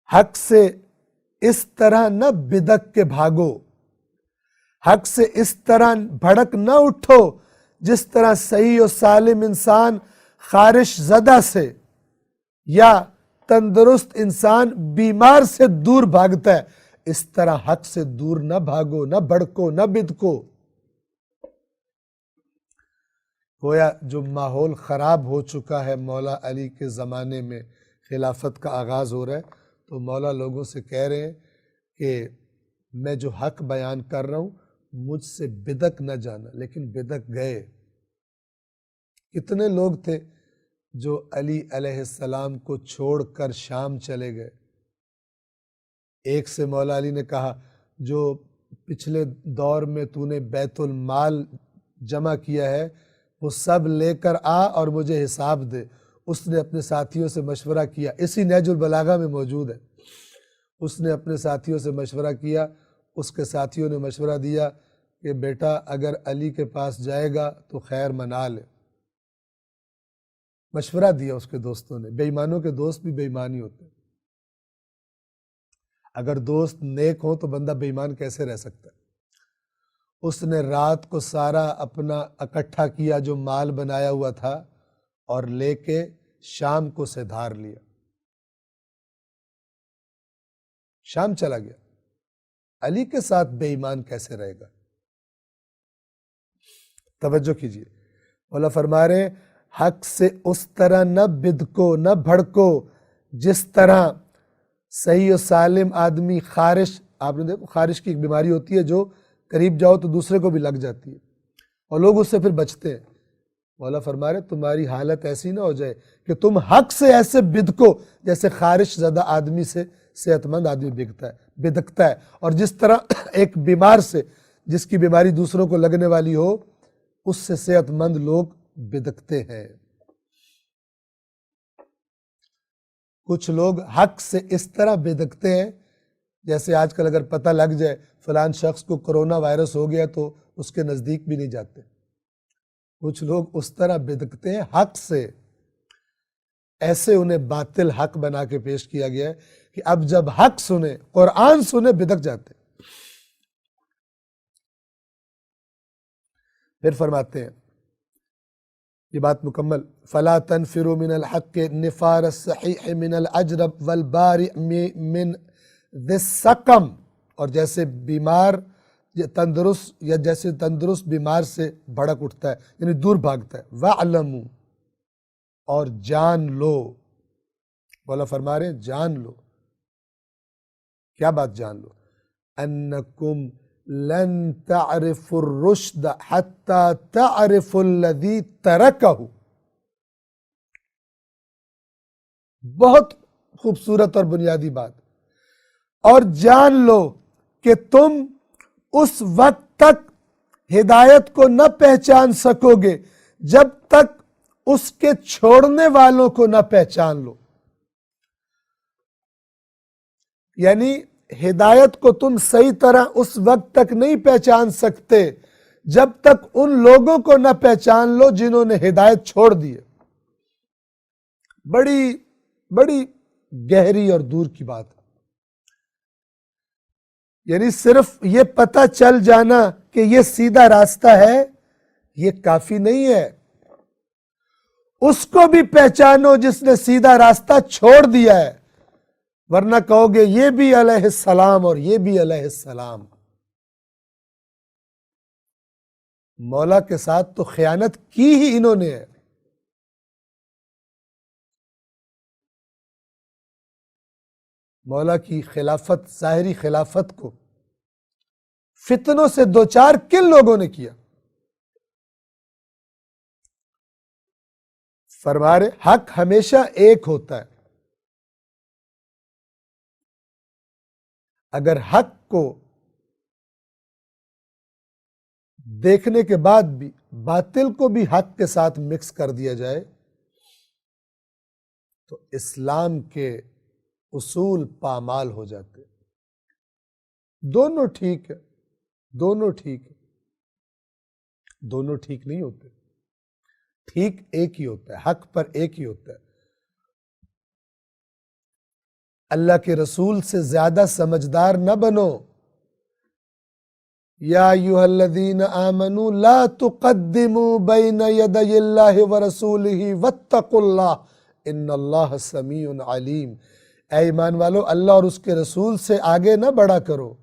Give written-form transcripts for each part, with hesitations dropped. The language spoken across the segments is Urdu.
حق سے اس طرح نہ بدک کے بھاگو، حق سے اس طرح بھڑک نہ اٹھو جس طرح صحیح و سالم انسان خارش زدہ سے یا تندرست انسان بیمار سے دور بھاگتا ہے، اس طرح حق سے دور نہ بھاگو، نہ بھڑکو، نہ بدکو۔ گویا جو ماحول خراب ہو چکا ہے مولا علی کے زمانے میں، خلافت کا آغاز ہو رہا ہے، تو مولا لوگوں سے کہہ رہے ہیں کہ میں جو حق بیان کر رہا ہوں مجھ سے بدک نہ جانا، لیکن بدک گئے۔ کتنے لوگ تھے جو علی علیہ السلام کو چھوڑ کر شام چلے گئے؟ ایک سے مولا علی نے کہا جو پچھلے دور میں تو نے بیت المال جمع کیا ہے وہ سب لے کر آ اور مجھے حساب دے۔ اس نے اپنے ساتھیوں سے مشورہ کیا، اسی نہج البلاغہ میں موجود ہے، اس نے اپنے ساتھیوں سے مشورہ کیا، اس کے ساتھیوں نے مشورہ دیا کہ بیٹا اگر علی کے پاس جائے گا تو خیر منا لے۔ مشورہ دیا اس کے دوستوں نے۔ بے ایمانوں کے دوست بھی بے ایمان ہی ہوتے ہیں۔ اگر دوست نیک ہو تو بندہ بے ایمان کیسے رہ سکتا ہے؟ اس نے رات کو سارا اپنا اکٹھا کیا جو مال بنایا ہوا تھا اور لے کے شام کو سے دھار لیا، شام چلا گیا۔ علی کے ساتھ بے ایمان کیسے رہے گا؟ توجہ کیجیے، مولا فرما رہے ہیں حق سے اس طرح نہ بدکو، نہ بھڑکو جس طرح صحیح و سالم آدمی خارش، آپ نے دیکھو خارش کی ایک بیماری ہوتی ہے جو قریب جاؤ تو دوسرے کو بھی لگ جاتی ہے اور لوگ اس سے پھر بچتے ہیں۔ مولا فرما رہے تمہاری حالت ایسی نہ ہو جائے کہ تم حق سے ایسے بدکو جیسے خارش زدہ آدمی سے صحت مند آدمی بدکتا ہے، اور جس طرح ایک بیمار سے جس کی بیماری دوسروں کو لگنے والی ہو اس سے صحت مند لوگ بدکتے ہیں۔ کچھ لوگ حق سے اس طرح بدکتے ہیں جیسے آج کل اگر پتہ لگ جائے فلان شخص کو کرونا وائرس ہو گیا تو اس کے نزدیک بھی نہیں جاتے۔ کچھ لوگ اس طرح بدکتے ہیں حق سے، ایسے انہیں باطل حق بنا کے پیش کیا گیا ہے کہ اب جب حق سنے، قرآن سنے، بدک جاتے۔ پھر فرماتے ہیں یہ بات مکمل، فلا تنفروا من الحق نفار الصحیح من العجرب والبارع من ذی السقم، اور جیسے بیمار تندرست یا جیسے تندرست بیمار سے بھڑک اٹھتا ہے یعنی دور بھاگتا ہے۔ وَاعْلَمُوا، اور جان لو، مولا فرما رہے ہیں جان لو۔ کیا بات جان لو؟ انکم لن تعرفوا الرشد حتی تعرفوا الذی ترکہ۔ بہت خوبصورت اور بنیادی بات۔ اور جان لو کہ تم اس وقت تک ہدایت کو نہ پہچان سکو گے جب تک اس کے چھوڑنے والوں کو نہ پہچان لو۔ یعنی ہدایت کو تم صحیح طرح اس وقت تک نہیں پہچان سکتے جب تک ان لوگوں کو نہ پہچان لو جنہوں نے ہدایت چھوڑ دی ہے۔ بڑی بڑی گہری اور دور کی بات ہے۔ یعنی صرف یہ پتہ چل جانا کہ یہ سیدھا راستہ ہے یہ کافی نہیں ہے، اس کو بھی پہچانو جس نے سیدھا راستہ چھوڑ دیا ہے، ورنہ کہو گے یہ بھی علیہ السلام اور یہ بھی علیہ السلام۔ مولا کے ساتھ تو خیانت کی ہی انہوں نے ہے۔ مولا کی خلافت، ظاہری خلافت کو فتنوں سے دوچار کن لوگوں نے کیا؟ فرما رہے حق ہمیشہ ایک ہوتا ہے۔ اگر حق کو دیکھنے کے بعد بھی باطل کو بھی حق کے ساتھ مکس کر دیا جائے تو اسلام کے اصول پامال ہو جاتے۔ دونوں ٹھیک ہے، دونوں ٹھیک ہے، دونوں ٹھیک نہیں ہوتے۔ ٹھیک ایک ہی ہوتا ہے، حق پر ایک ہی ہوتا ہے۔ اللہ کے رسول سے زیادہ سمجھدار نہ بنو۔ یا ایھا الذین آمنوا لا تقدموا بین یدی اللہ ورسولہ واتقوا اللہ ان اللہ سمیع علیم۔ اے ایمان والو، اللہ اور اس کے رسول سے آگے نہ بڑھا کرو،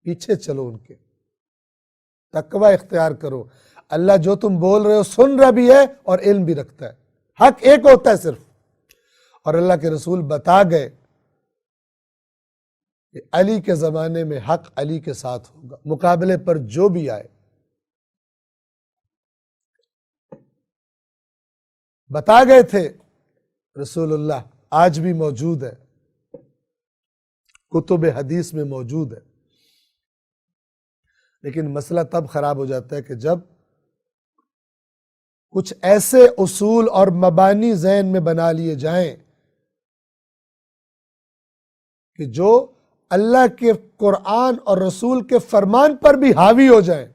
پیچھے چلو ان کے، تقوی اختیار کرو۔ اللہ جو تم بول رہے ہو سن رہا بھی ہے اور علم بھی رکھتا ہے، حق ایک ہوتا ہے صرف، اور اللہ کے رسول بتا گئے کہ علی کے زمانے میں حق علی کے ساتھ ہوگا، مقابلے پر جو بھی آئے۔ بتا گئے تھے رسول اللہ، آج بھی موجود ہے، کتب حدیث میں موجود ہے۔ لیکن مسئلہ تب خراب ہو جاتا ہے کہ جب کچھ ایسے اصول اور مبانی ذہن میں بنا لیے جائیں کہ جو اللہ کے قرآن اور رسول کے فرمان پر بھی حاوی ہو جائیں،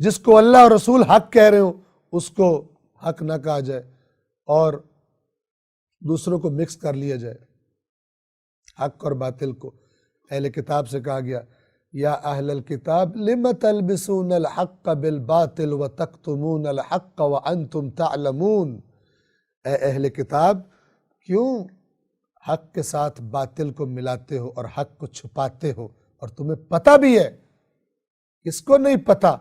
جس کو اللہ اور رسول حق کہہ رہے ہوں اس کو حق نہ کہا جائے اور دوسروں کو مکس کر لیا جائے، حق اور باطل کو۔ اہل کتاب سے کہا گیا یا اہل الکتاب لم تلبسون الحق بالباطل وتکتمون الحق وانتم تعلمون۔ اے اہل کتاب، کیوں حق کے ساتھ باطل کو ملاتے ہو اور حق کو چھپاتے ہو، اور تمہیں پتہ بھی ہے؟ کس کو نہیں پتہ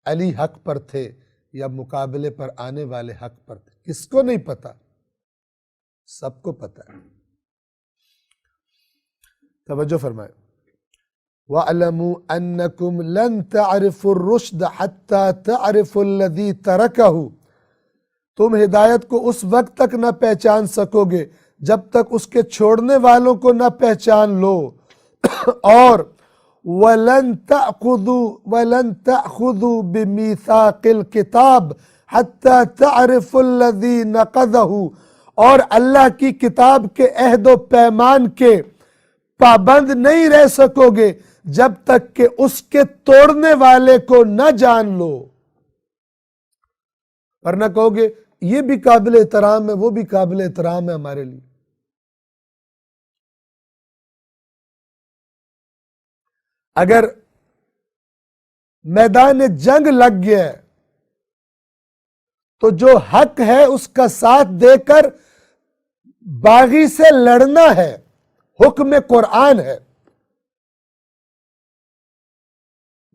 علی حق پر تھے یا مقابلے پر آنے والے حق پر تھے؟ کس کو نہیں پتہ؟ سب کو پتہ ہے۔ توجہ فرمائے، وَاعْلَمُوا أَنَّكُمْ لَن تَعْرِفُوا الرُّشْدَ حَتَّى تَعْرِفُوا الَّذِي تَرَكَهُ۔ تم ہدایت کو اس وقت تک نہ پہچان سکو گے جب تک اس کے چھوڑنے والوں کو نہ پہچان لو، اور وَلَن تَأْخُذُوا بِمِيثَاقِ الْكِتَابِ حَتَّى تَعْرِفُوا الَّذِي نَقَضَهُ، اور اللہ کی کتاب کے عہد و پیمان کے پابند نہیں رہ سکو گے جب تک کہ اس کے توڑنے والے کو نہ جان لو۔ ورنہ کہو گے یہ بھی قابل احترام ہے، وہ بھی قابل احترام ہے ہمارے لیے۔ اگر میدان جنگ لگ گیا ہے تو جو حق ہے اس کا ساتھ دے کر باغی سے لڑنا ہے، حکم قرآن ہے۔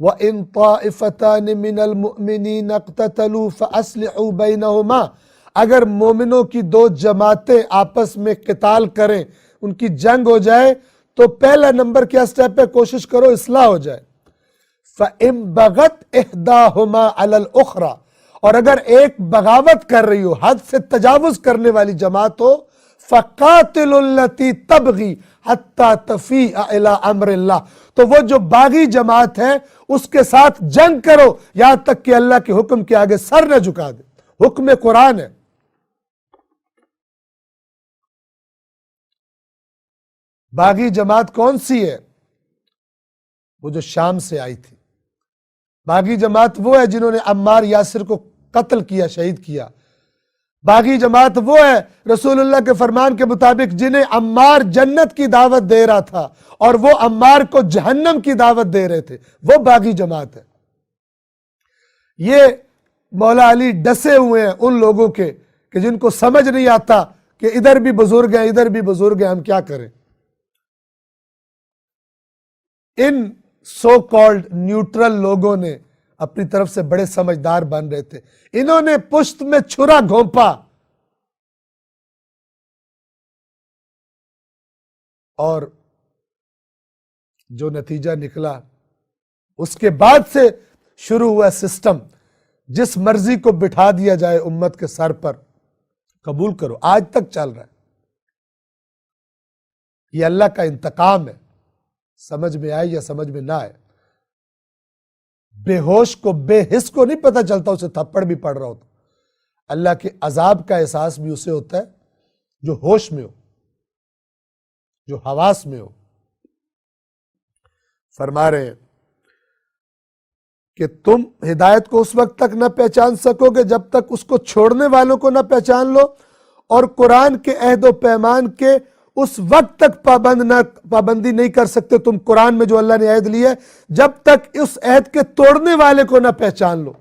وَإِن طَائِفَتَانِ مِنَ الْمُؤْمِنِينَ اقْتَتَلُوا فَأَصْلِحُوا بَيْنَهُمَا، اگر مومنوں کی دو جماعتیں آپس میں قتال کریں، ان کی جنگ ہو جائے، تو پہلا نمبر کیا سٹیپ ہے؟ کوشش کرو اصلاح ہو جائے۔ فَإِن بَغَتْ إِحْدَاهُمَا عَلَى الْأُخْرَى، اور اگر ایک بغاوت کر رہی ہو، حد سے تجاوز کرنے والی جماعت ہو، فَقَاتِلُوا الَّتِي تَبْغِي حَتَّى تَفِيءَ إِلَىٰ أَمْرِ اللَّهِ، تو وہ جو باغی جماعت ہے اس کے ساتھ جنگ کرو یہاں تک کہ اللہ کے حکم کے آگے سر نہ جھکا دے۔ حکم قرآن ہے۔ باغی جماعت کون سی ہے؟ وہ جو شام سے آئی تھی۔ باغی جماعت وہ ہے جنہوں نے عمار یاسر کو قتل کیا، شہید کیا۔ باغی جماعت وہ ہے رسول اللہ کے فرمان کے مطابق جنہیں عمار جنت کی دعوت دے رہا تھا اور وہ عمار کو جہنم کی دعوت دے رہے تھے، وہ باغی جماعت ہے۔ یہ مولا علی ڈسے ہوئے ہیں ان لوگوں کے کہ جن کو سمجھ نہیں آتا کہ ادھر بھی بزرگ ہیں ادھر بھی بزرگ ہیں، ہم کیا کریں۔ ان سو کالڈ نیوٹرل لوگوں نے اپنی طرف سے بڑے سمجھدار بن رہے تھے، انہوں نے پشت میں چھرا گھونپا اور جو نتیجہ نکلا اس کے بعد سے شروع ہوا سسٹم، جس مرضی کو بٹھا دیا جائے امت کے سر پر قبول کرو، آج تک چل رہا ہے۔ یہ اللہ کا انتقام ہے، سمجھ میں آئے یا سمجھ میں نہ آئے۔ بے ہوش کو، بے حس کو نہیں پتہ چلتا اسے تھپڑ بھی پڑ رہا ہوتا۔ اللہ کے عذاب کا احساس بھی اسے ہوتا ہے جو ہوش میں ہو، جو حواس میں ہو۔ فرما رہے ہیں کہ تم ہدایت کو اس وقت تک نہ پہچان سکو گے جب تک اس کو چھوڑنے والوں کو نہ پہچان لو، اور قرآن کے عہد و پیمان کے اس وقت تک پابندی نہیں کر سکتے تم قرآن میں جو اللہ نے عہد لیا ہے جب تک اس عہد کے توڑنے والے کو نہ پہچان لو۔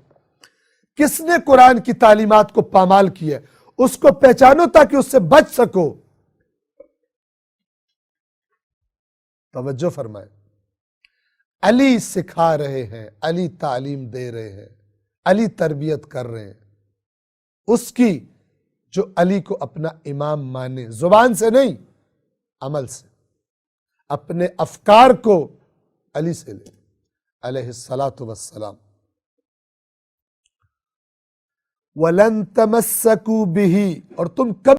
کس نے قرآن کی تعلیمات کو پامال کیا ہے اس کو پہچانو تاکہ اس سے بچ سکو۔ توجہ فرمائے، علی سکھا رہے ہیں، علی تعلیم دے رہے ہیں، علی تربیت کر رہے ہیں اس کی جو علی کو اپنا امام مانے، زبان سے نہیں عمل سے، اپنے افکار کو علی سے لے علیہ الصلاۃ والسلام۔ وَلَن تَمَسَّكُوا بِهِ، اور تم کبھی